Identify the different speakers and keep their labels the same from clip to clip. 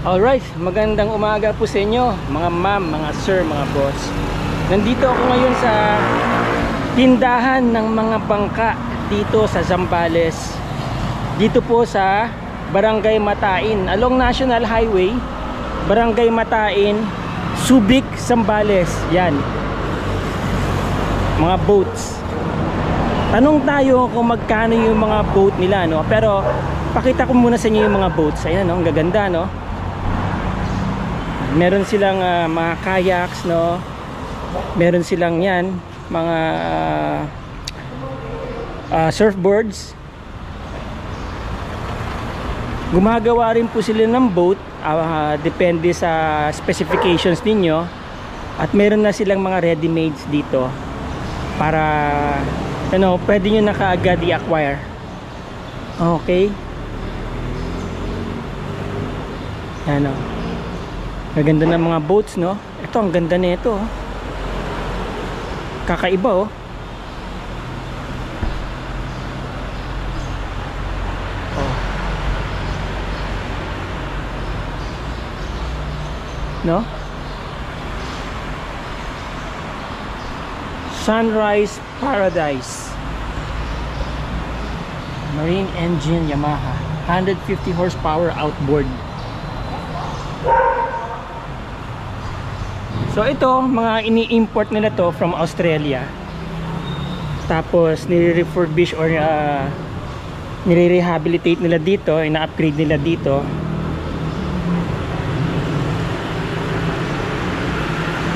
Speaker 1: Alright, magandang umaga po sa inyo mga ma'am, mga sir, mga boss. Nandito ako ngayon sa tindahan ng mga bangka dito sa Zambales. Dito po sa Barangay Matain, along National Highway, Barangay Matain, Subic, Zambales. Yan, mga boats. Tanong tayo kung magkano yung mga boat nila, no? Pero pakita ko muna sa inyo yung mga boats. Ayan, no? Ang gaganda, no? Meron silang mga kayaks, no? Meron silang yan, mga surfboards. Gumagawa rin po sila ng boat, depende sa specifications ninyo. At meron na silang mga ready-mades dito para, ano, pwede nyo na kaagad i-acquire. Okay. Yan, no? Gaganda ng mga boats, no? Ito, ang ganda nito, oh. Kakaiba, oh. Oh. No? Sunrise Paradise. Marine engine Yamaha. 150 horsepower outboard. So ito, mga ini-import nila to from Australia. Tapos nire-refurbish or nire-rehabilitate nila dito, ina-upgrade nila dito.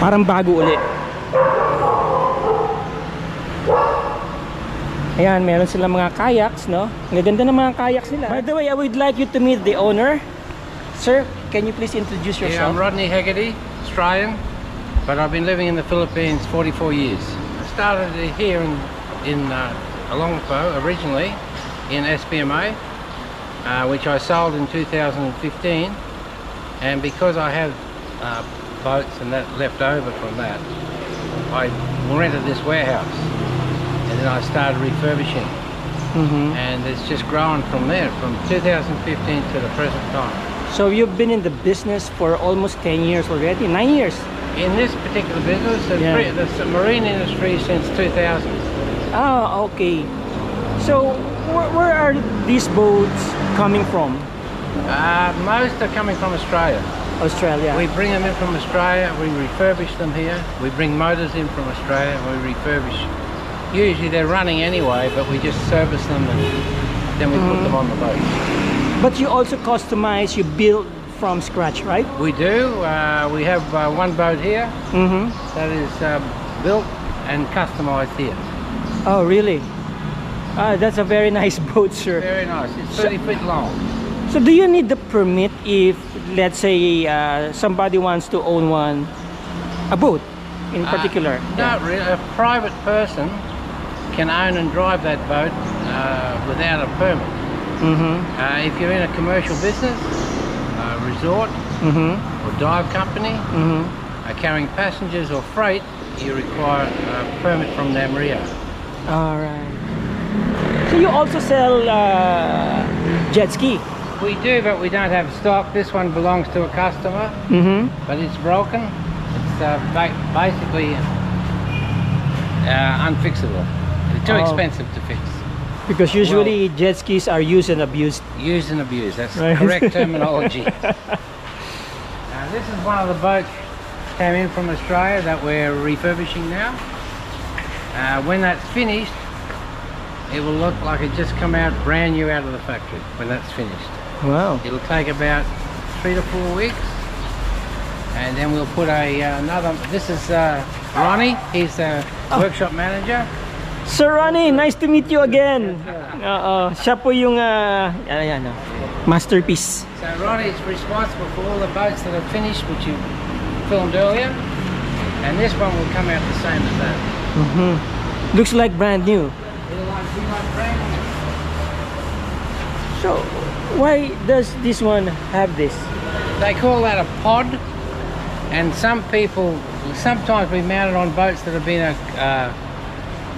Speaker 1: Parang bago ulit. Ayan, meron silang mga kayaks, no? Ang ganda ng mga kayaks nila. By the way, I would like you to meet the owner. Sir, can you please introduce yourself?
Speaker 2: Yeah, I'm Rodney Hegarty, Australian. But I've been living in the Philippines 44 years. I started here in Olongapo originally in SBMA, which I sold in 2015. And because I have boats and that left over from that, I rented this warehouse. And then I started refurbishing. And it's just grown from there, from 2015 to the present time.
Speaker 1: So you've been in the business for almost 10 years already? 9 years?
Speaker 2: In this particular business, the marine industry since 2000.
Speaker 1: Ah, okay. So, where are these boats coming from?
Speaker 2: Most are coming from Australia.
Speaker 1: Australia.
Speaker 2: We bring them in from Australia, we refurbish them here. We bring motors in from Australia, we refurbish. Usually they're running anyway, but we just service them and then we put them on the boat.
Speaker 1: But you also customize, you build from scratch, right?
Speaker 2: We do. We have one boat here that is built and customized here.
Speaker 1: Oh, really? That's a very nice boat, sir.
Speaker 2: Very nice. It's 30 feet long.
Speaker 1: So do you need the permit if, let's say, somebody wants to own a boat in particular?
Speaker 2: Not really. A private person can own and drive that boat without a permit. If you're in a commercial business, resort or dive company carrying passengers or freight, you require a permit from NAMRIA.
Speaker 1: Alright. So you also sell jet ski?
Speaker 2: We do, but we don't have stock. This one belongs to a customer, but it's broken. It's basically unfixable. It's too expensive to fix.
Speaker 1: Because usually jet skis are used and abused.
Speaker 2: Used and abused, that's
Speaker 1: right.
Speaker 2: Correct terminology. This is one of the boats came in from Australia that we're refurbishing now. When that's finished, it will look like it just come out brand new out of the factory when that's finished.
Speaker 1: Wow.
Speaker 2: It'll take about 3 to 4 weeks. And then we'll put another, this is Ronnie, he's the workshop manager.
Speaker 1: Sir Ronnie, nice to meet you again. Siya po yung masterpiece.
Speaker 2: So Ronnie is responsible for all the boats that are finished, which you filmed earlier. And this one will come out the same as that.
Speaker 1: Looks like brand new.
Speaker 2: It'll like brand new.
Speaker 1: So, why does this one have this?
Speaker 2: They call that a pod. And some people, sometimes we mount it on boats that have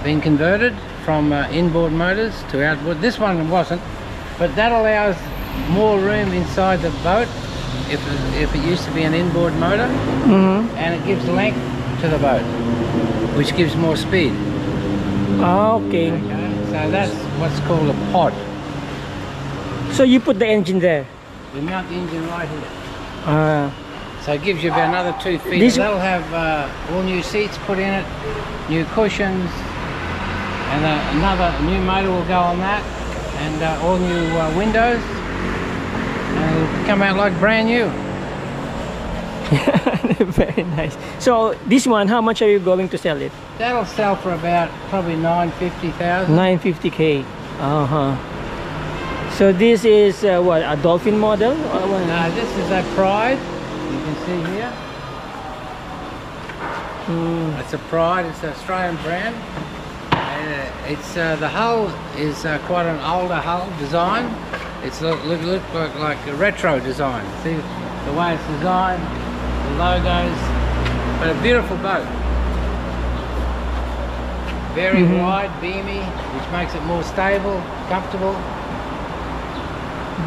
Speaker 2: been converted from inboard motors to outboard. This one wasn't, but that allows more room inside the boat if it used to be an inboard motor,
Speaker 1: Mm-hmm.
Speaker 2: and it gives length to the boat, which gives more speed.
Speaker 1: Okay.
Speaker 2: Okay? So that's what's called a pod.
Speaker 1: So you put the engine there.
Speaker 2: We mount the engine right here.
Speaker 1: Uh,
Speaker 2: So it gives you about another 2 feet.
Speaker 1: This-
Speaker 2: That'll have all new seats put in it, new cushions, and another new motor will go on that, and all new windows, and it'll come out like brand new.
Speaker 1: Very nice. So this one, how much are you going to sell it?
Speaker 2: That'll sell for about probably 950,000.
Speaker 1: 950K. Uh-huh. So this is what, a Dolphin model? Or what?
Speaker 2: This is a Pride. You can see here. It's a Pride. It's an Australian brand. It's the hull is quite an older hull design. It's look like a retro design. See the way it's designed, the logos, but a beautiful boat. Very wide, beamy, which makes it more stable, comfortable.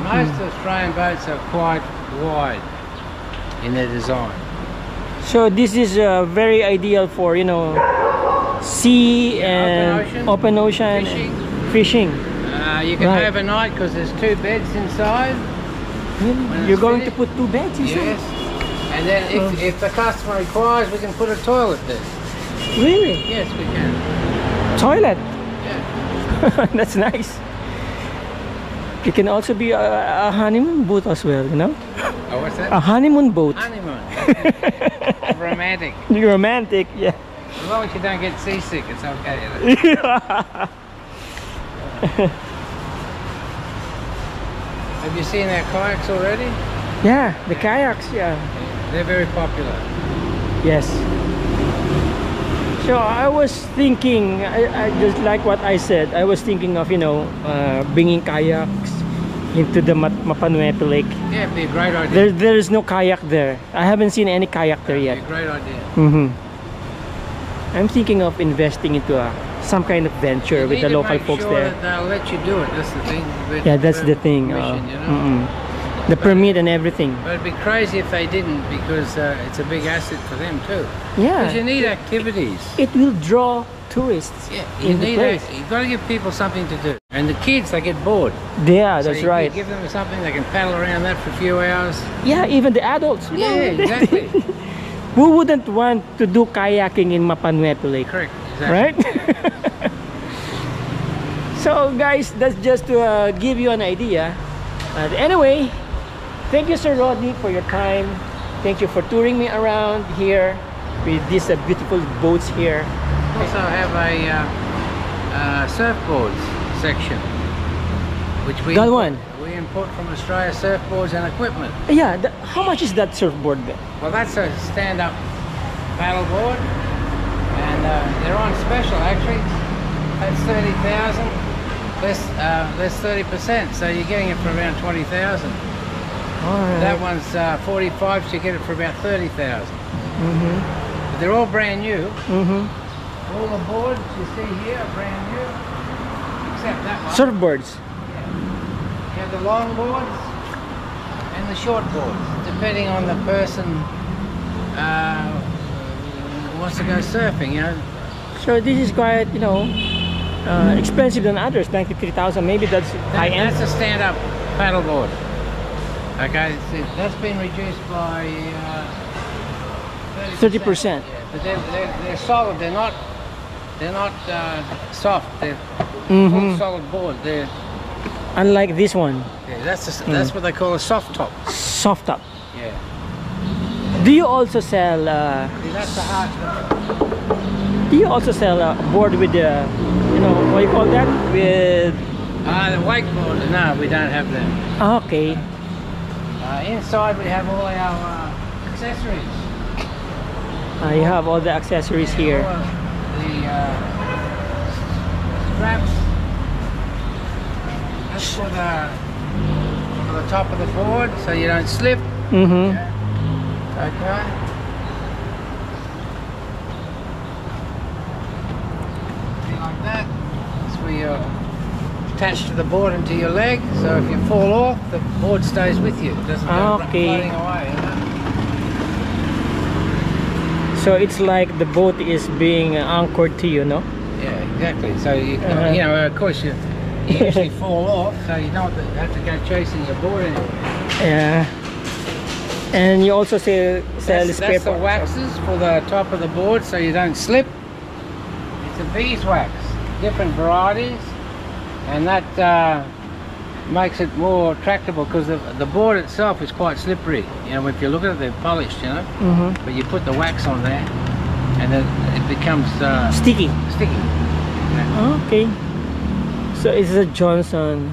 Speaker 2: Most Australian boats are quite wide in their design.
Speaker 1: So this is very ideal for, you know, sea and open ocean fishing.
Speaker 2: You can
Speaker 1: Right.
Speaker 2: overnight because there's 2 beds inside. When
Speaker 1: You're
Speaker 2: it's
Speaker 1: going to
Speaker 2: finished?
Speaker 1: put 2 beds inside?
Speaker 2: Yes. And then if the customer requires, we can put a toilet there.
Speaker 1: Really?
Speaker 2: Yes, we can.
Speaker 1: Toilet?
Speaker 2: Yeah.
Speaker 1: That's nice. It can also be a honeymoon boat as well, you know?
Speaker 2: Oh, what's that?
Speaker 1: A honeymoon boat.
Speaker 2: Honeymoon. Romantic.
Speaker 1: Romantic, yeah.
Speaker 2: As long as you don't get seasick, it's okay. Have you seen our kayaks already?
Speaker 1: Yeah, the kayaks, yeah.
Speaker 2: They're very popular.
Speaker 1: Yes. So I was thinking, I just like what I said, I was thinking of, you know, bringing kayaks into the Mapanuepe Lake.
Speaker 2: Yeah, it'd be a great idea.
Speaker 1: There is no kayak there. I haven't seen any kayak there yet.
Speaker 2: It'd be a great idea.
Speaker 1: I'm thinking of investing into some kind of venture
Speaker 2: You
Speaker 1: with
Speaker 2: need
Speaker 1: the
Speaker 2: to
Speaker 1: local
Speaker 2: make
Speaker 1: folks
Speaker 2: sure
Speaker 1: there.
Speaker 2: that they'll let you do it. That's the thing. With
Speaker 1: Yeah, that's the thing.
Speaker 2: permission, you know?
Speaker 1: The permit and everything.
Speaker 2: But it'd be crazy if they didn't, because it's a big asset for them too. Because you
Speaker 1: Yeah,
Speaker 2: need activities.
Speaker 1: it will draw tourists
Speaker 2: Yeah, you
Speaker 1: in the
Speaker 2: need
Speaker 1: place.
Speaker 2: you've got to give people something to do. And the kids, they get bored.
Speaker 1: Yeah,
Speaker 2: So
Speaker 1: that's
Speaker 2: you
Speaker 1: right.
Speaker 2: give them something, they can paddle around that for a few hours.
Speaker 1: Yeah, even the adults. you know.
Speaker 2: Yeah, exactly.
Speaker 1: Who wouldn't want to do kayaking in Mapanuepe Lake?
Speaker 2: Correct. Exactly.
Speaker 1: Right? So guys, that's just to give you an idea. Anyway, thank you, Sir Rodney, for your time. Thank you for touring me around here with these beautiful boats here.
Speaker 2: We also have a surfboards section, which we
Speaker 1: That one?
Speaker 2: we import from Australia, surfboards and equipment.
Speaker 1: Yeah, how much is that surfboard then?
Speaker 2: Well, that's a stand-up paddleboard, and they're on special actually. That's 30,000, less 30%, so you're getting it for around 20,000. That one's 45, so you get it for about 30,000. But they're all brand new. All the boards you see here are brand new, except that one.
Speaker 1: Surfboards.
Speaker 2: You have the long boards and the short boards, depending on the person who wants to go surfing, you know.
Speaker 1: So this is quite, you know, expensive than others, 93,000. Maybe that's high end.
Speaker 2: That's a stand-up paddleboard. Okay, that's been reduced by
Speaker 1: 30%.
Speaker 2: Yeah, but they're solid. They're not soft. They're full solid board. They're
Speaker 1: Unlike this one,
Speaker 2: that's what they call a soft top.
Speaker 1: soft top.
Speaker 2: Yeah.
Speaker 1: Do you also sell?
Speaker 2: See, that's the hard.
Speaker 1: Do you also sell a board with the, you know, what do you call that? With
Speaker 2: The wakeboard. No, we don't have them.
Speaker 1: okay.
Speaker 2: Inside we have all our accessories.
Speaker 1: You have all the accessories here.
Speaker 2: All the straps. That's for the top of the board, so you don't slip.
Speaker 1: Mm-hmm.
Speaker 2: Okay. Like that. That's for your attached to the board and to your leg, so if you fall off, the board stays with you. It doesn't go floating away. You know?
Speaker 1: So it's like the boat is being anchored to you, no?
Speaker 2: Yeah, exactly. So you know, of course you usually fall off, so you don't have to go chasing your board anymore.
Speaker 1: Yeah. And you also sell spare
Speaker 2: That's the
Speaker 1: parts.
Speaker 2: waxes for the top of the board, so you don't slip. It's a beeswax, different varieties, and that makes it more tractable because the board itself is quite slippery. You know, if you look at it, they're polished, you know. But you put the wax on there, and then it becomes
Speaker 1: Sticky.
Speaker 2: sticky.
Speaker 1: Okay. So it's a Johnson.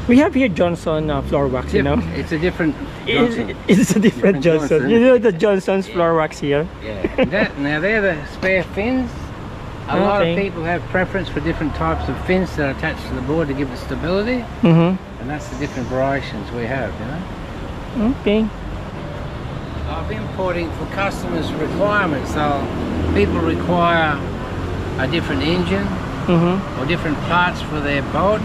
Speaker 1: We have here Johnson floor wax, you know.
Speaker 2: It's a different Johnson.
Speaker 1: It's a different Johnson. You know the Johnson's floor wax here.
Speaker 2: Yeah. Now they're the spare fins. A lot of people have preference for different types of fins that are attached to the board to give it stability. And that's the different variations we have, you know.
Speaker 1: Okay.
Speaker 2: I'm importing for customers' requirements. So people require a different engine or different parts for their boat.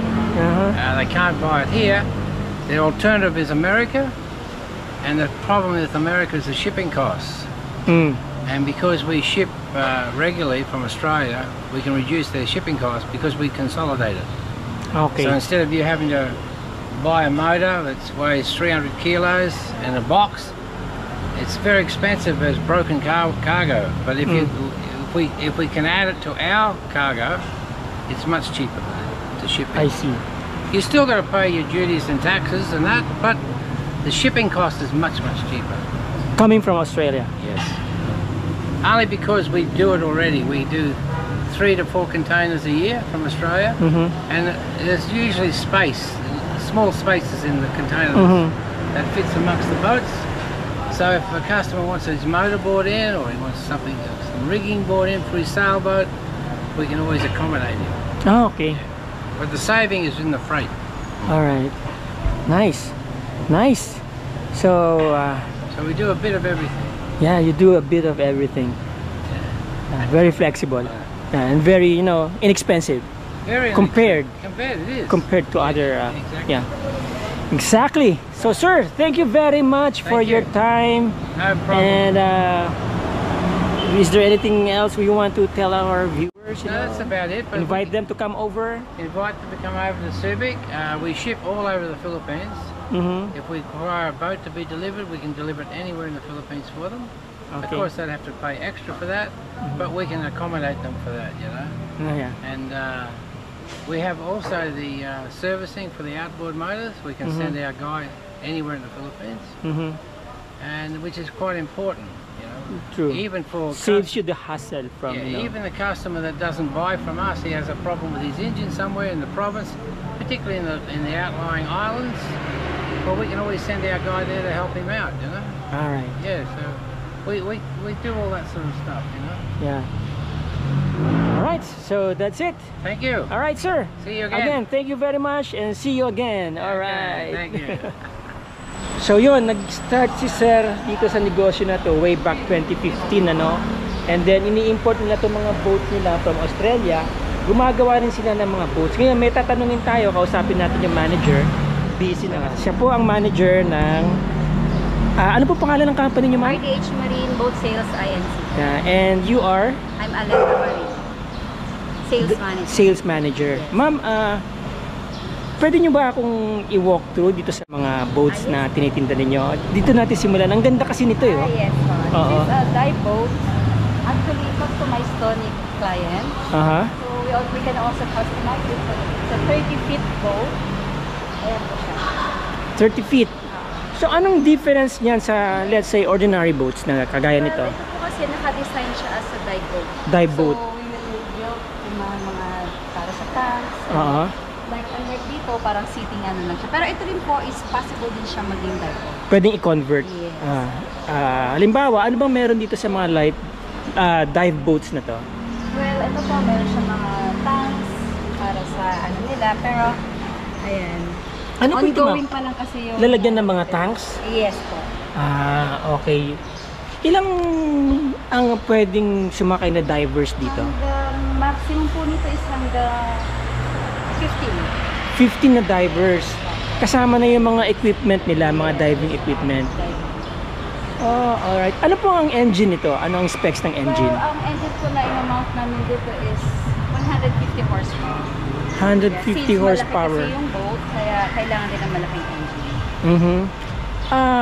Speaker 2: They can't buy it here. The alternative is America, and the problem with America is the shipping costs. And because we ship regularly from Australia, we can reduce their shipping costs because we consolidate it.
Speaker 1: Okay.
Speaker 2: So instead of you having to buy a motor that weighs 300 kilos in a box, it's very expensive as broken cargo. But if if we can add it to our cargo, it's much cheaper to ship it.
Speaker 1: I see.
Speaker 2: You still got to pay your duties and taxes and that, but the shipping cost is much cheaper.
Speaker 1: Coming from Australia.
Speaker 2: Yes. Only because we do it already. We do 3 to 4 containers a year from Australia, and there's usually small spaces in the containers that fits amongst the boats. So if a customer wants his motorboard in, or he wants some rigging board in for his sailboat, we can always accommodate him.
Speaker 1: Oh, okay.
Speaker 2: But the saving is in the freight.
Speaker 1: All right. Nice. Nice. So
Speaker 2: So we do a bit of everything.
Speaker 1: yeah, you do a bit of everything. Very flexible. And very, you know, inexpensive.
Speaker 2: Very
Speaker 1: Compared
Speaker 2: it is.
Speaker 1: compared to other
Speaker 2: exactly.
Speaker 1: yeah. Exactly. So sir, thank you very much for
Speaker 2: Thank
Speaker 1: your
Speaker 2: you.
Speaker 1: time.
Speaker 2: No problem.
Speaker 1: And is there anything else we want to tell our viewers? You
Speaker 2: No,
Speaker 1: know?
Speaker 2: that's about it. But
Speaker 1: Invite them to come over.
Speaker 2: invite them to come over to Subic. We ship all over the Philippines. If we require a boat to be delivered, we can deliver it anywhere in the Philippines for them. Of
Speaker 1: Okay.
Speaker 2: course, they'd have to pay extra for that, but we can accommodate them for that, you know.
Speaker 1: Yeah.
Speaker 2: And we have also the servicing for the outboard motors. We can send our guy anywhere in the Philippines, and which is quite important, you know.
Speaker 1: True.
Speaker 2: Even for
Speaker 1: Saves you the hassle from, you know.
Speaker 2: even the customer that doesn't buy from us, he has a problem with his engine somewhere in the province, particularly in the outlying islands. Well, we can always send our guy there to help him out, you know.
Speaker 1: All right.
Speaker 2: Yeah, so we do all that sort of stuff, you know.
Speaker 1: Yeah. All right. So that's it.
Speaker 2: Thank you.
Speaker 1: All right, sir.
Speaker 2: See you again.
Speaker 1: Again, thank you very much and see you again. All right.
Speaker 2: Thank you.
Speaker 1: So yun, nag-start si Sir dito sa negosyo na to way back 2015, ano. And then ini-import nila to mga boats nila from Australia. Gumagawa rin sila ng mga boats. Ngayon may tatanungin tayo, kausapin natin yung manager. Busy na. Siya po ang manager ng ano po pangalan ng company niyo, ma'am?
Speaker 3: RDH Marine Boat Sales INC.
Speaker 1: Yeah, and you are
Speaker 3: I'm Alena Marine. Sales manager.
Speaker 1: sales manager. Ma'am, pwede nyo ba akong i-walk through dito sa mga boats na tinitinda ninyo? Dito natin simulan. Ang ganda kasi nito, eh. Oh.
Speaker 3: Yes,
Speaker 1: Oo.
Speaker 3: this is a dive boat. Actually, customized to any client.
Speaker 1: Aha.
Speaker 3: So we can also customize it. It's a 30-feet boat. Ayan po siya.
Speaker 1: 30 feet. So, anong difference niyan sa, let's say, ordinary boats na kagaya nito?
Speaker 3: Ito po kasi naka-design siya as a dive boat.
Speaker 1: Dive boat.
Speaker 3: So, we will build yung mga para sa tanks.
Speaker 1: Aha.
Speaker 3: Like, unlike dito, parang seating ano lang siya. Pero ito rin po is possible din siya maging dive boat.
Speaker 1: Pwedeng i-convert.
Speaker 3: Yes.
Speaker 1: Halimbawa, ano bang meron dito sa mga light dive boats na to?
Speaker 3: Well, ito po, meron siya mga tanks para sa ano nila. Pero, ayan.
Speaker 1: Ano po ito,
Speaker 3: ongoing
Speaker 1: ma'am?
Speaker 3: pa lang kasi yung...
Speaker 1: Lalagyan ng mga tanks?
Speaker 3: Yes po.
Speaker 1: Okay. Ilang ang pwedeng sumakay na divers dito?
Speaker 3: Hanggang maximum po nito is hanggang 15.
Speaker 1: 15 na divers. Kasama na yung mga equipment nila, mga diving equipment. Oh, alright. Ano po ang engine nito? Ano ang specs ng engine?
Speaker 3: Well, ang engine po na i-mount namin dito is 150 horsepower.
Speaker 1: 150
Speaker 3: Since
Speaker 1: horsepower.
Speaker 3: malaki kasi yung boat, kaya kailangan din ng malaking engine.
Speaker 1: Mhm.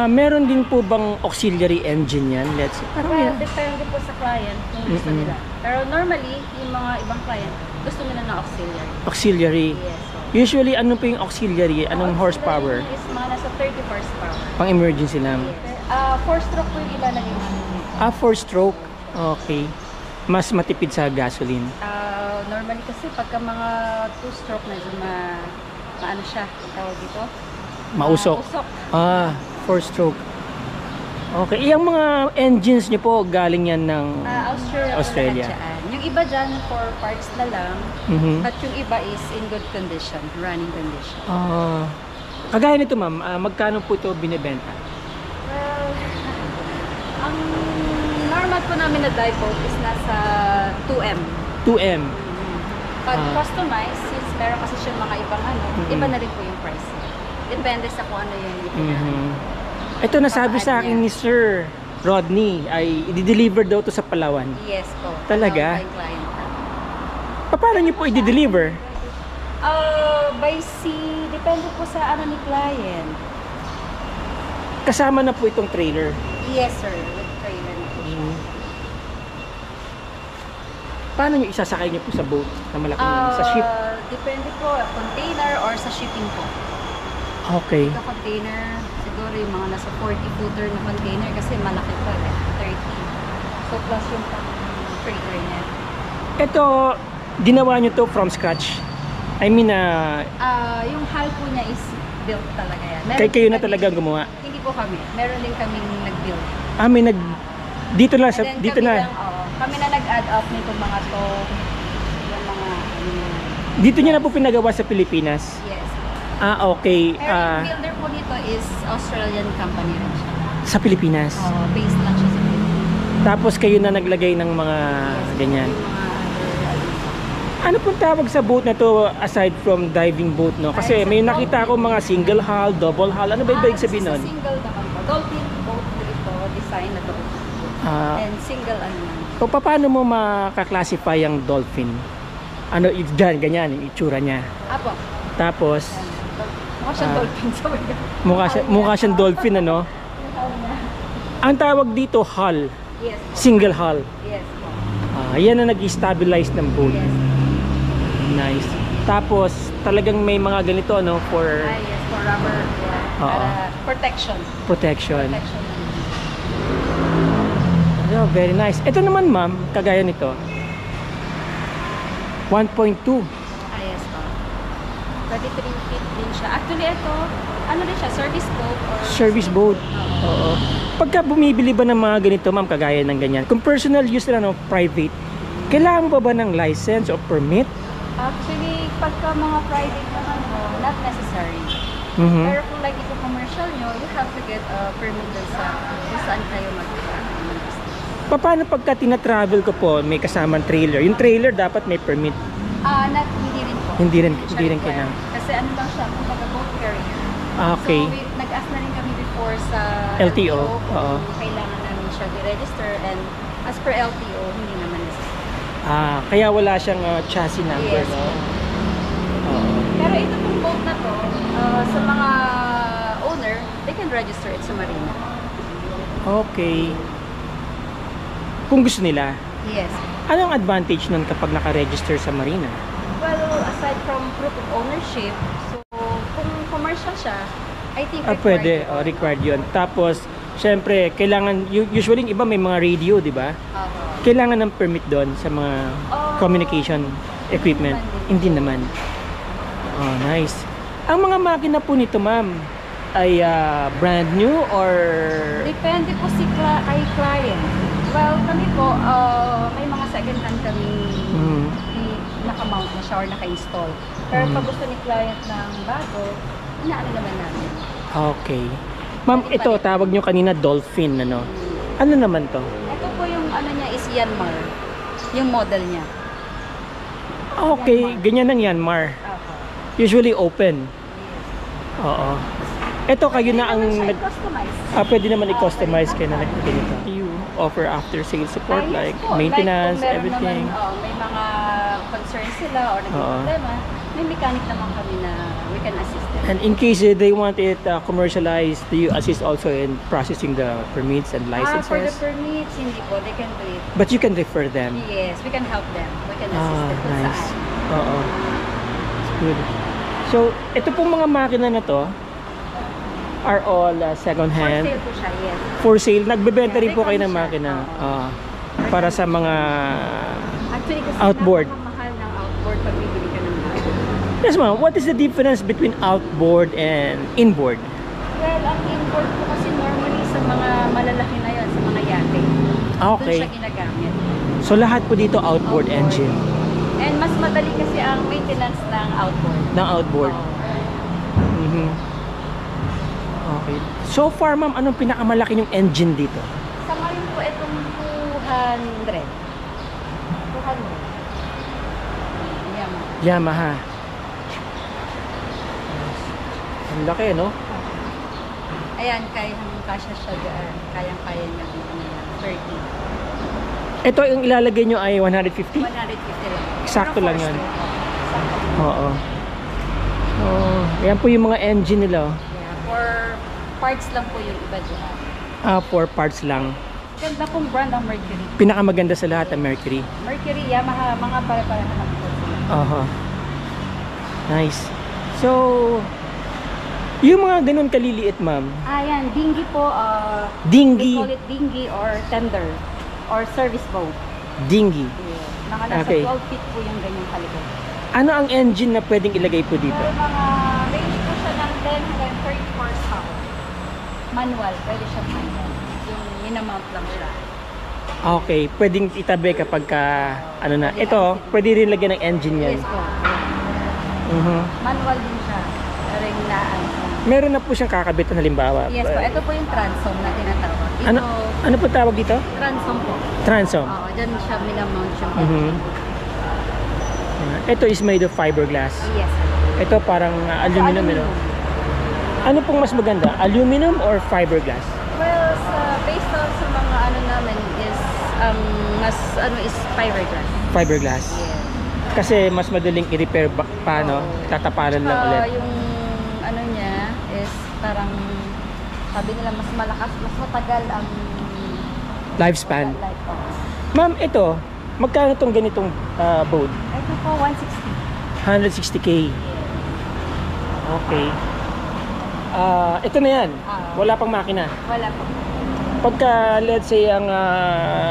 Speaker 1: Meron din po bang auxiliary engine yan? Let's say, parang
Speaker 3: Well,
Speaker 1: yan.
Speaker 3: depende po sa client kung gusto nila. Pero normally, yung mga ibang client, gusto nila ng auxiliary.
Speaker 1: Auxiliary.
Speaker 3: Yes. So,
Speaker 1: Usually, ano po yung auxiliary? Anong horsepower?
Speaker 3: auxiliary is mga nasa 30 horsepower.
Speaker 1: Pang emergency lang.
Speaker 3: Yes. 4-stroke po yung ilalagay namin.
Speaker 1: 4-stroke. Okay. Mas matipid sa gasoline.
Speaker 3: Normally kasi pagka mga 2-stroke na dyan, maano siya, tawag dito?
Speaker 1: Mausok.
Speaker 3: Usok.
Speaker 1: 4-stroke. Okay. Yung mga engines niyo po, galing yan ng
Speaker 3: Australia.
Speaker 1: Australia.
Speaker 3: Po lahat dyan. Yung iba dyan for parts na lang,
Speaker 1: Mhm.
Speaker 3: at yung iba is in good condition, running condition.
Speaker 1: Kagaya nito ma'am, magkano po ito binibenta?
Speaker 3: Well, ang normal po namin na dive boat is nasa 2M.
Speaker 1: 2M.
Speaker 3: Pag customized, since meron kasi siya mga ibang iba na rin po yung price. Depende sa kung ano yung
Speaker 1: Mhm. Ito nasabi sa akin ni Sir Rodney ay i-deliver daw to sa Palawan.
Speaker 3: Yes po.
Speaker 1: Talaga?
Speaker 3: By client.
Speaker 1: Paano niyo po i-deliver?
Speaker 3: By sea, depende po sa ano ni client.
Speaker 1: Kasama na po itong trailer.
Speaker 3: Yes sir, with trailer na po siya.
Speaker 1: Paano niyo isasakay niyo po sa boat na malaki sa ship?
Speaker 3: Depende po, container or sa shipping po.
Speaker 1: Okay.
Speaker 3: Ito container, siguro yung mga nasa 40-footer na container kasi malaki pa, 30. So plus yung trailer niya.
Speaker 1: Ito, ginawa niyo to from scratch. I mean,
Speaker 3: Yung hull po niya is built talaga yan.
Speaker 1: kayo na
Speaker 3: din
Speaker 1: talaga gumawa.
Speaker 3: Hindi po kami. Meron din kaming nag-build.
Speaker 1: May dito na,
Speaker 3: And then
Speaker 1: dito
Speaker 3: kami
Speaker 1: na.
Speaker 3: lang, kami na nag-add up nito mga to, yung mga,
Speaker 1: Dito niya na po pinagawa sa Pilipinas.
Speaker 3: yes.
Speaker 1: Okay.
Speaker 3: Pero yung builder po nito is Australian company rin siya.
Speaker 1: Sa Pilipinas.
Speaker 3: Based lang siya sa Pilipinas.
Speaker 1: Tapos kayo na naglagay ng mga ganyan.
Speaker 3: Yung mga
Speaker 1: Ano pong tawag sa boat na to aside from diving boat, no? Kasi may nakita ako mga single hull, double hull. Ano ba ibig sabihin nun?
Speaker 3: Single naman po. Dolphin boat ito, design na dolphin. And single ano lang.
Speaker 1: O paano mo makaklasify ang dolphin? Ano, dyan, ganyan, yung itsura niya.
Speaker 3: Apo.
Speaker 1: Tapos,
Speaker 3: Mukha siyang dolphin.
Speaker 1: mukha siyang dolphin, ano? Ang tawag dito, hull.
Speaker 3: Yes po.
Speaker 1: Single hull.
Speaker 3: Yes po.
Speaker 1: Yan ang nag-stabilize ng boat.
Speaker 3: Yes.
Speaker 1: Nice. Tapos, talagang may mga ganito, no? For
Speaker 3: Yes, for rubber. Yeah.
Speaker 1: Oo.
Speaker 3: Para protection.
Speaker 1: protection.
Speaker 3: Protection.
Speaker 1: Yeah, very nice. Ito naman, ma'am, kagaya nito. 1.2.
Speaker 3: Yes po. 33 feet din siya. Actually, ito, ano din siya, service boat or
Speaker 1: Service boat. Oo. Pagka bumibili ba ng mga ganito, ma'am, kagaya ng ganyan, kung personal use na, no, private, kailangan mo ba ng license o permit?
Speaker 3: Actually, pagka mga private naman mo, not necessary.
Speaker 1: Mhm.
Speaker 3: Pero kung like ito commercial nyo, you have to get a permit dun sa kung saan kayo
Speaker 1: Paano pagka tina-travel ko po, may kasamang trailer? Yung trailer dapat may permit.
Speaker 3: Hindi rin po.
Speaker 1: Hindi rin
Speaker 3: Siya
Speaker 1: kailangan.
Speaker 3: required. Kasi ano lang siya, kung baga boat carrier.
Speaker 1: Okay.
Speaker 3: So, nag-ask na rin kami before sa
Speaker 1: LTO,
Speaker 3: kung
Speaker 1: oo.
Speaker 3: kailangan namin siya i-register, and as per LTO, hindi naman necessary.
Speaker 1: Kaya wala siyang chassis number,
Speaker 3: Yes.
Speaker 1: no? Oo.
Speaker 3: Pero ito pong boat na to, sa mga owner, they can register it sa marina.
Speaker 1: Okay. Kung gusto nila,
Speaker 3: Yes.
Speaker 1: anong advantage nun kapag naka-register sa marina?
Speaker 3: Well, aside from proof of ownership, so kung commercial siya, I think
Speaker 1: Pwede,
Speaker 3: required.
Speaker 1: required yun. Tapos, syempre, kailangan, usually yung iba may mga radio, di ba? Kailangan ng permit doon sa mga communication equipment. Hindi naman. Oh, nice. Ang mga makina po nito, ma'am, ay brand new or
Speaker 3: Depende po kay client. Well, kami po, may mga second hand kami naka-mount na siya or naka-install. Pero pag gusto ni client ng bago, inaano naman namin.
Speaker 1: Okay. Ma'am, ito tawag nyo kanina dolphin, ano? Ano naman to?
Speaker 3: Ito po yung ano niya is Yanmar. Yung model niya.
Speaker 1: Okay, ganyan ang Yanmar. Usually open. Oo. Ito kayo na ang nag
Speaker 3: customize.
Speaker 1: pwede naman i-customize kayo na ganito. You offer after sales support like maintenance, everything.
Speaker 3: May mga concerns sila or problema, may mechanic naman kami na we can assist them.
Speaker 1: And in case they want it commercialized, do you assist also in processing the permits and
Speaker 3: For the
Speaker 1: licenses?
Speaker 3: permits, hindi po, they can do it.
Speaker 1: But you can refer them.
Speaker 3: Yes, we can help them. We can assist them kung
Speaker 1: Nice.
Speaker 3: saan.
Speaker 1: Oo. It's good. So, ito pong mga makina na to are all second
Speaker 3: For
Speaker 1: hand.
Speaker 3: sale po siya, yes.
Speaker 1: For sale. Nagbebenta rin
Speaker 3: Yeah,
Speaker 1: po kayo ng
Speaker 3: siya.
Speaker 1: makina. Para sa mga
Speaker 3: Actually, kasi
Speaker 1: outboard.
Speaker 3: napakamahal ng outboard pag bibili ka ng bago.
Speaker 1: Yes ma'am, what is the difference between outboard and inboard?
Speaker 3: Well, ang inboard po kasi normally sa mga malalaki na yun, sa mga yate.
Speaker 1: Okay.
Speaker 3: Doon siya ginagamit.
Speaker 1: So lahat po dito outboard engine
Speaker 3: And mas madali kasi ang maintenance ng outboard.
Speaker 1: ng outboard.
Speaker 3: Oo.
Speaker 1: Mhm. Okay. So far ma'am, anong pinakamalaki yung engine dito?
Speaker 3: Sa ngayon po, itong 200. 200. Yan.
Speaker 1: Yamaha. Ang laki, no?
Speaker 3: Ayan, kasya siya dyan. Kayang-kaya niya dito niya. 30.
Speaker 1: Ito yung ilalagay nyo ay 150?
Speaker 3: 150 lang.
Speaker 1: Eksakto
Speaker 3: Pero
Speaker 1: lang
Speaker 3: force
Speaker 1: yun.
Speaker 3: lang po. Sakto.
Speaker 1: Oo. Oh, yan po yung mga engine nila. Oh.
Speaker 3: Yeah, for parts lang po yung iba dyan.
Speaker 1: 4 parts lang.
Speaker 3: Ganda pong brand ang Mercury.
Speaker 1: Pinakamaganda sa lahat ang Mercury.
Speaker 3: Mercury, Yamaha, mga pare-pareho lang po sila.
Speaker 1: Aha. Nice. So, yung mga ganun kaliliit, ma'am.
Speaker 3: Ayan, dinghy po.
Speaker 1: Dinghy.
Speaker 3: They call it dinghy or tender or service boat.
Speaker 1: Dinghy.
Speaker 3: Yeah. Mga nasa
Speaker 1: Okay.
Speaker 3: 12 feet po yung ganyang kaligot.
Speaker 1: Ano ang engine na pwedeng ilagay po dito?
Speaker 3: Pero mga range po siya ng 10 hanggang 30 horsepower. Manual, pwede siya manual. Yung minamount lang siya.
Speaker 1: Okay, pwedeng itabi kapag ka, ano na. Ito, pwede rin lagyan ng engine yan.
Speaker 3: Yes po.
Speaker 1: Mhm.
Speaker 3: Manual din siya. Pero yung naan.
Speaker 1: Meron na po siyang kakabitan halimbawa.
Speaker 3: Yes po, ito po yung transom na tinatawag. Ito,
Speaker 1: Ano po tawag dito?
Speaker 3: transom po.
Speaker 1: Transom.
Speaker 3: Oo, dyan siya minamount yung
Speaker 1: Mhm. Ito is made of fiberglass.
Speaker 3: Yes.
Speaker 1: Ito parang aluminum, you know? Ano pong mas maganda? Aluminum or fiberglass?
Speaker 3: Well, based on sa mga ano namin is mas ano is fiberglass.
Speaker 1: Fiberglass.
Speaker 3: Yes.
Speaker 1: Kasi mas madaling i-repair paano?
Speaker 3: Oo.
Speaker 1: Tataparan lang
Speaker 3: Tsaka
Speaker 1: ulit.
Speaker 3: yung ano niya is parang sabi nila mas malakas, mas matagal ang
Speaker 1: Lifespan.
Speaker 3: life.
Speaker 1: Ma'am, ito, magkano tong ganitong boat?
Speaker 3: Ito po 160.
Speaker 1: 160K. Okay. Ito na yan. Wala pang makina.
Speaker 3: Wala po.
Speaker 1: Pagka, let's say, ang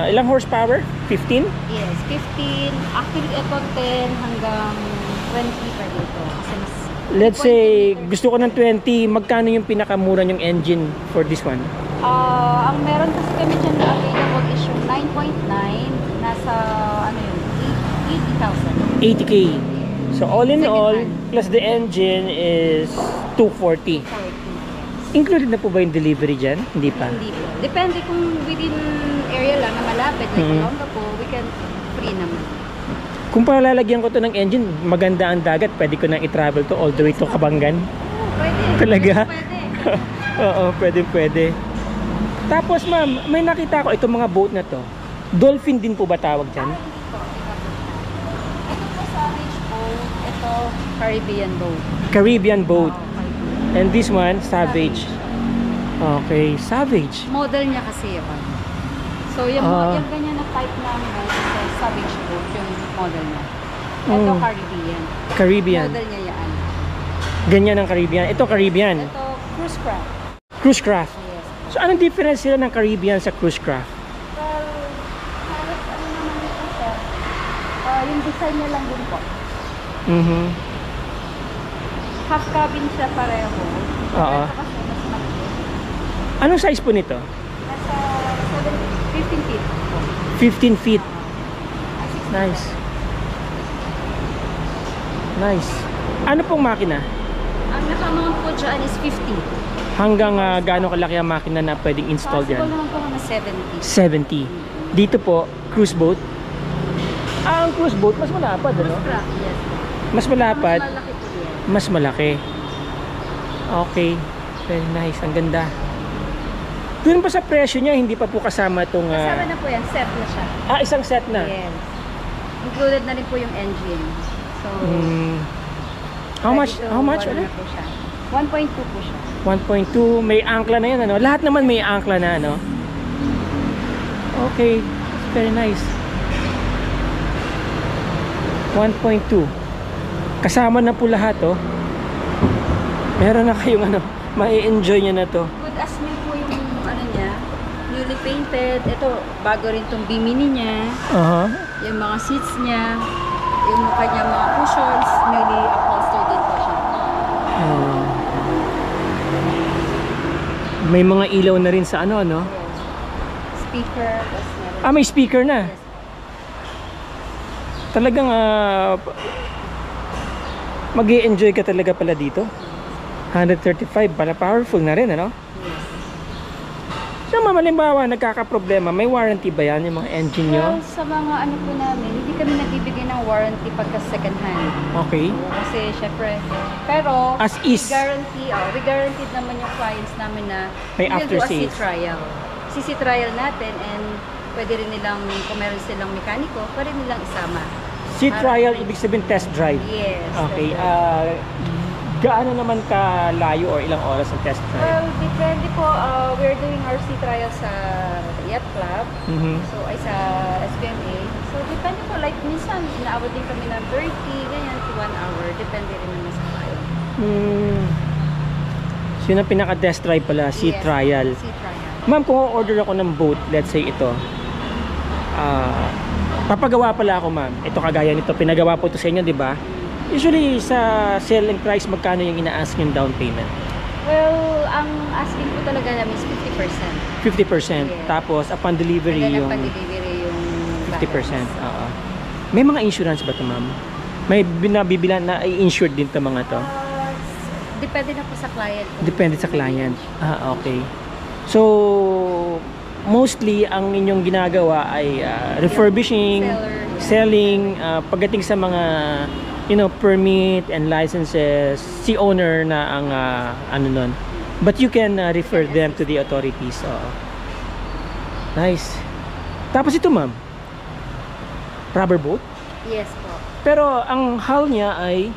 Speaker 1: ilang horsepower? 15?
Speaker 3: Yes, 15. Actually, ito 10 hanggang 20 pa dito. Kasi mas
Speaker 1: Let's say, gusto ko ng 20, magkano yung pinakamura yung engine for this one?
Speaker 3: ang meron kasi kami dyan na available is yung 9.9. Nasa, ano yun, 80,000.
Speaker 1: 80K. So all in
Speaker 3: Second
Speaker 1: all,
Speaker 3: hand.
Speaker 1: plus the engine is 240.
Speaker 3: 40.
Speaker 1: Included na po ba yung delivery dyan? Hindi pa.
Speaker 3: Hindi po. Depende kung within area lang na malapit, like Olonga po, we can free naman.
Speaker 1: Kung palalagyan ko to ng engine, maganda ang dagat, pwede ko nang i-travel to all the way to Kabangan.
Speaker 3: Pwede.
Speaker 1: Talaga?
Speaker 3: Yes, pwede.
Speaker 1: Oo, pwede. Tapos ma'am, may nakita ko itong mga boat na to. Dolphin din po ba tawag dyan?
Speaker 3: Ito po Savage boat. Ito Caribbean boat.
Speaker 1: Caribbean boat.
Speaker 3: Caribbean.
Speaker 1: And this one, Savage. Okay, Savage.
Speaker 3: Model niya kasi yun. So yung, yung ganyan na type ng boat, Savage boat, yung model niya. Ito Caribbean.
Speaker 1: Caribbean.
Speaker 3: Model niya yan.
Speaker 1: Ganyan ang Caribbean. Ito Caribbean.
Speaker 3: Ito cruise craft.
Speaker 1: Cruise craft.
Speaker 3: Yes.
Speaker 1: So anong difference sila ng Caribbean sa cruise craft?
Speaker 3: Well, halos ano naman ito sir. Yung design niya lang din po.
Speaker 1: Mhm.
Speaker 3: Half cabin siya pareho.
Speaker 1: Oo.
Speaker 3: Ito kasi mas maliit.
Speaker 1: Anong size po nito?
Speaker 3: Nasa 15 feet po.
Speaker 1: 15 feet.
Speaker 3: 6
Speaker 1: Nice. Nice. Ano pong makina?
Speaker 3: Ang nakamount po dyan is 50.
Speaker 1: Hanggang gaano kalaki ang makina na pwedeng install
Speaker 3: Possible
Speaker 1: dyan?
Speaker 3: naman po na 70.
Speaker 1: 70. Dito po, cruise boat. Ang cruise boat, mas malapad, ano?
Speaker 3: Cruise craft, yes.
Speaker 1: Mas malapad.
Speaker 3: Mas malaki po yan.
Speaker 1: Mas malaki. Okay. Very nice. Ang ganda. Doon pa sa presyo niya, hindi pa po kasama itong...
Speaker 3: Kasama na po yan, set na siya.
Speaker 1: Isang set na.
Speaker 3: Yes. Included na rin po yung engine. So,
Speaker 1: How much?
Speaker 3: ready to
Speaker 1: How much
Speaker 3: order
Speaker 1: ulit?
Speaker 3: na po siya. 1.2 po siya.
Speaker 1: 1.2. May angkla na yan, ano? Lahat naman may angkla na, ano? Okay. Very nice. 1.2. Kasama na po lahat, oh. Meron na kayong, ano, mai-enjoy nyo na to.
Speaker 3: Good as new po yung ano niya. Newly painted. Ito, bago rin tong bimini niya. Yung mga seats niya. Yung kanya mga cushions. Newly upholstered din po siya.
Speaker 1: May mga ilaw na rin sa ano, ano?
Speaker 3: Yes. Speaker. Tapos meron.
Speaker 1: May speaker na.
Speaker 3: Yes.
Speaker 1: Talagang mag-i-enjoy ka talaga pala dito. 135 pala, powerful na rin, ano?
Speaker 3: Yes.
Speaker 1: So, halimbawa, nagkakaproblema, may warranty ba yan yung mga engine nyo?
Speaker 3: Well, sa mga ano po namin, hindi kami nagbibigay ng warranty pagka second hand.
Speaker 1: Okay.
Speaker 3: Kasi syempre, pero
Speaker 1: As is.
Speaker 3: we guaranteed naman yung clients namin na
Speaker 1: May
Speaker 3: we'll do a
Speaker 1: after sales.
Speaker 3: C-trial. C-trial natin and pwede rin nilang, kung meron silang mekaniko, pwede nilang isama.
Speaker 1: C-trial, ibig sabihin test drive.
Speaker 3: Yes.
Speaker 1: Okay.
Speaker 3: that's right.
Speaker 1: Gaano naman kalayo or ilang oras ang test drive?
Speaker 3: Well, depende po. We're doing our C-trial sa Yacht Club. So, ay sa SPMA. So, depende po. Like, minsan, inaabot din kami ng 30, ganyan, to 1 hour. Depende rin naman sa client.
Speaker 1: So, yun ang pinaka-test drive pala, C-trial.
Speaker 3: Yes, C-trial.
Speaker 1: Ma'am, kung order ako ng boat, let's say ito, papagawa pala ako, ma'am. Ito kagaya nito, pinagawa po ito sa inyo, di ba? Usually, sa selling price, magkano yung ina-ask yung down payment?
Speaker 3: Well, ang asking po talaga namin is 50%.
Speaker 1: 50%.
Speaker 3: Yes.
Speaker 1: Tapos, upon delivery,
Speaker 3: And then
Speaker 1: yung
Speaker 3: upon delivery yung
Speaker 1: 50%.
Speaker 3: balance.
Speaker 1: Oo. May mga insurance ba ito, ma'am? May binabibilan na i-insured din ito mga to?
Speaker 3: Depende na po sa client.
Speaker 1: Depende sa client. Okay. So, mostly, ang inyong ginagawa ay refurbishing, selling, pagdating sa mga permit and licenses, si owner na ang ano nun. But you can refer them to the authorities. Nice. Tapos ito, ma'am, rubber boat?
Speaker 3: Yes po.
Speaker 1: Pero ang hull niya ay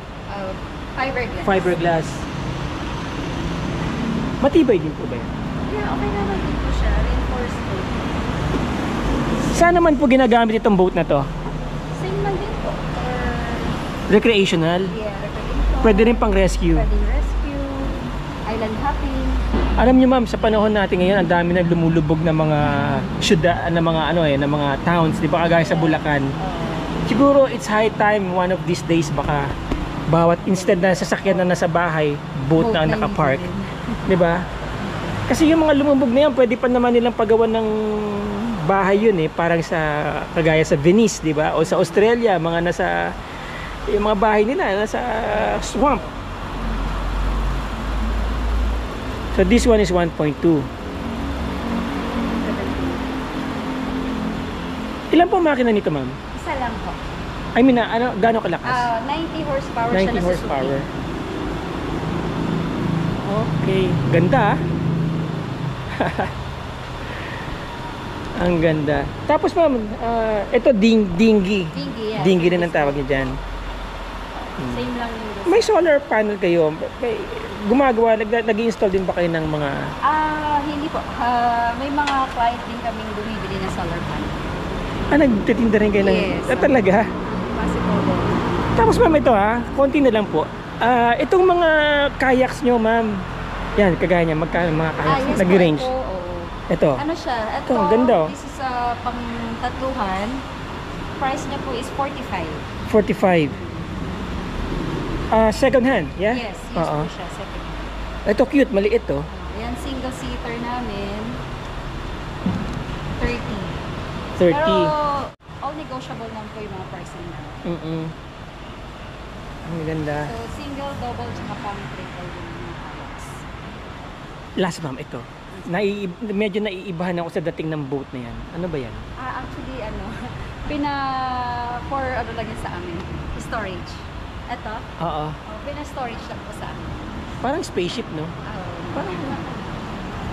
Speaker 3: Fiberglass.
Speaker 1: fiberglass. Matibay din po ba yan?
Speaker 3: Yeah, okay naman din po siya. Reinforced po.
Speaker 1: Saan naman po ginagamit itong boat na to?
Speaker 3: Same lang din po. Or,
Speaker 1: Recreational?
Speaker 3: recreation.
Speaker 1: Pwede rin pang rescue.
Speaker 3: Pwedeng rescue. Island hopping.
Speaker 1: Alam niyo, ma'am, sa panahon natin ngayon, ang dami nang lumulubog na mga syudad, na mga na mga towns, di ba, kagaya sa Bulacan. Siguro it's high time one of these days baka bawat instead na sasakyan na nasa bahay, boat na ang nakapark, di ba? Kasi yung mga lumubog na yan, pwede pa naman nilang pagawan ng bahay yun parang sa kagaya sa Venice, di ba? O sa Australia, mga nasa yung mga bahay nila nasa swamp. So this one is 1.2. Ilan po makina nito, ma'am?
Speaker 3: Isa lang po.
Speaker 1: I mean, gaano kalakas?
Speaker 3: 90 horsepower
Speaker 1: 90
Speaker 3: siya na
Speaker 1: horsepower.
Speaker 3: Suzuki.
Speaker 1: Okay, ganda. Ang ganda. Tapos, ma'am, ito dinghy.
Speaker 3: Dinghy, yeah.
Speaker 1: Dinghy rin ang tawag niya dyan.
Speaker 3: Same lang yung design.
Speaker 1: May solar panel kayo. Gumagawa, nag-i-install din ba kayo ng mga...
Speaker 3: Hindi po. May mga client din kaming bumibili ng solar panel.
Speaker 1: Nagtitinda rin kayo ng...
Speaker 3: Yes.
Speaker 1: Talaga?
Speaker 3: Possible din.
Speaker 1: Tapos, ma'am, ito konti na lang po. Itong mga kayaks nyo, ma'am. Yan, kagaya niya. Magkano mga kayaks?
Speaker 3: Yes
Speaker 1: Nag-range.
Speaker 3: po, oo.
Speaker 1: Ito.
Speaker 3: Ano siya? Ito,
Speaker 1: Ito, ang ganda, oh.
Speaker 3: This is pang tatluhan. Price niya po is 45.
Speaker 1: 45. Second hand, yeah?
Speaker 3: Yes, used po siya. Second hand.
Speaker 1: Ito cute, maliit to.
Speaker 3: Yan, single seater namin. 30.
Speaker 1: 30.
Speaker 3: Pero, all negotiable naman po yung mga pricing namin.
Speaker 1: Ang ganda.
Speaker 3: So, single, double, tsaka pang triple yung mga kayaks.
Speaker 1: Last, ma'am, ito. Medyo naiibahan ako sa dating ng boat na yan. Ano ba yan?
Speaker 3: Actually, for lang yan sa amin. Storage. Ito,
Speaker 1: Oo.
Speaker 3: pinastorage lang po sa amin.
Speaker 1: Parang spaceship, no? Parang,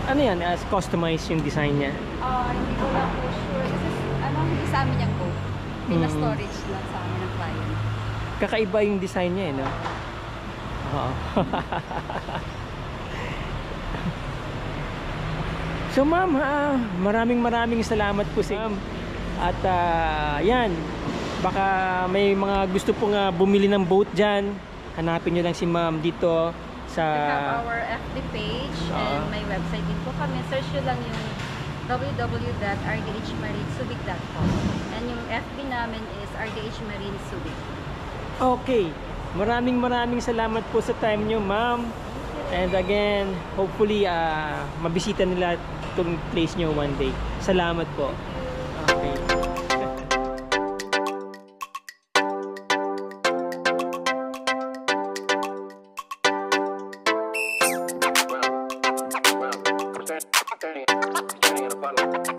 Speaker 1: ano yan, as customized yung design niya.
Speaker 3: Hindi ko lang po sure. Kasi hindi sa amin yung go. Pinastorage lang sa amin ng client.
Speaker 1: Kakaiba yung design niya, no? Oo. So ma'am, maraming salamat po sa ma'am. At yan, baka may mga gusto pong bumili ng boat dyan. Hanapin nyo lang si ma'am dito sa...
Speaker 3: We have our FB page and may website din po kami. Search nyo lang yung www.rdhmarinesubic.com and yung FB namin is RDH Marine Subic.
Speaker 1: Okay, maraming salamat po sa time nyo ma'am. And again, hopefully mabisita nila itong place nyo one day. Salamat po. Okay.
Speaker 4: Standing in a puddle.